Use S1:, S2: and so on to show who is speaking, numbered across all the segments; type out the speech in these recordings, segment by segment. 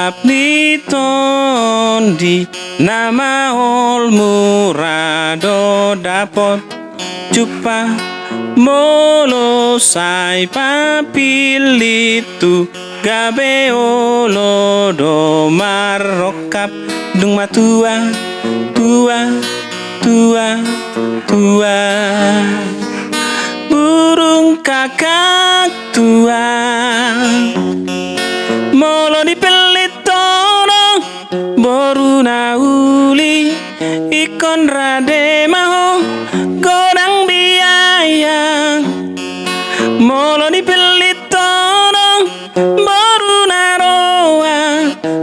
S1: abdi tondi nama ol murado dapot cupa molo sai papilitu gabe olo do marokap dung matua tua burung kakak tua molo dipelit tono boruna uli ikon rade maho godang biaya molo dipelit tono boruna roa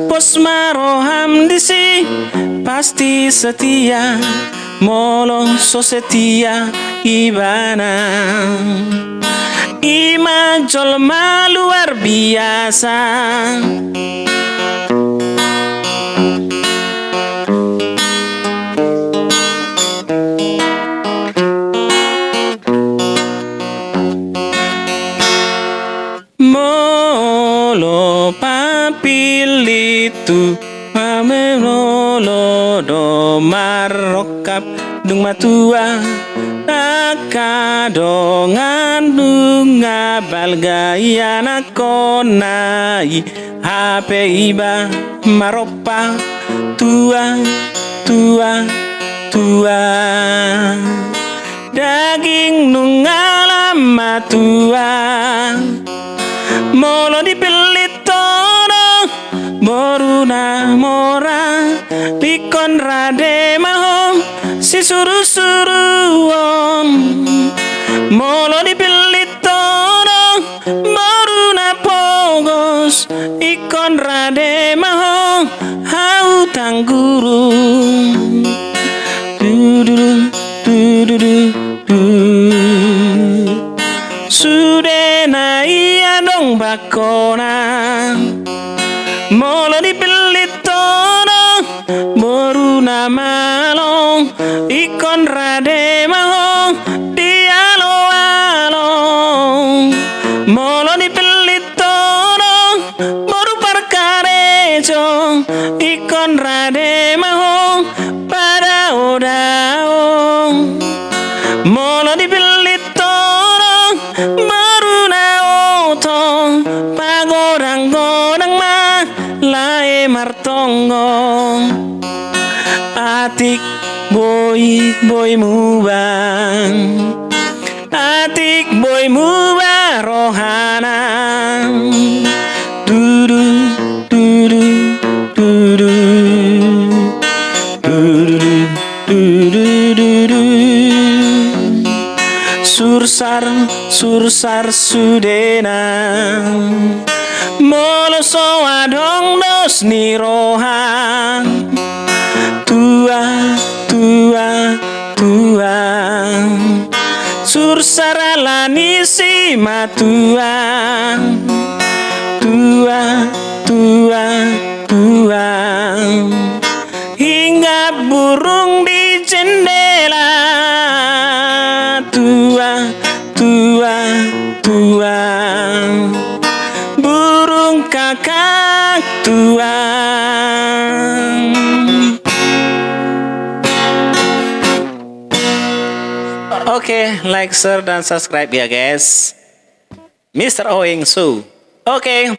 S1: pos maroham disi pasti setia molo so setia ibana ima jolma luar biasa molo papilitu Mamelolo do marokap dung matua akadongan dunga balgayana konai hape iba maropa tua daging nungalam matua molo dipelit tono boruna mora pikon rade maho si suru-suruon molo dipelit tono boruna pogos ikon rade maho hau tangguru sudena iya dong bakona molo dipelit tono boruna malong ikon rade maho dialo-along molo dipelit tono boru parkarejo ikon rade maho pada odao molo dipelit tono boruna otong pagodang-godang ma lae martongo atik boy mubang atik boy mubang rohana sursar sudena molo so adong dos niroha tua sursar alani si matua hingga burung di jendela tua burung kakak tua. Oke, like, share, dan subscribe ya guys. Mr. Oing Su. Oke.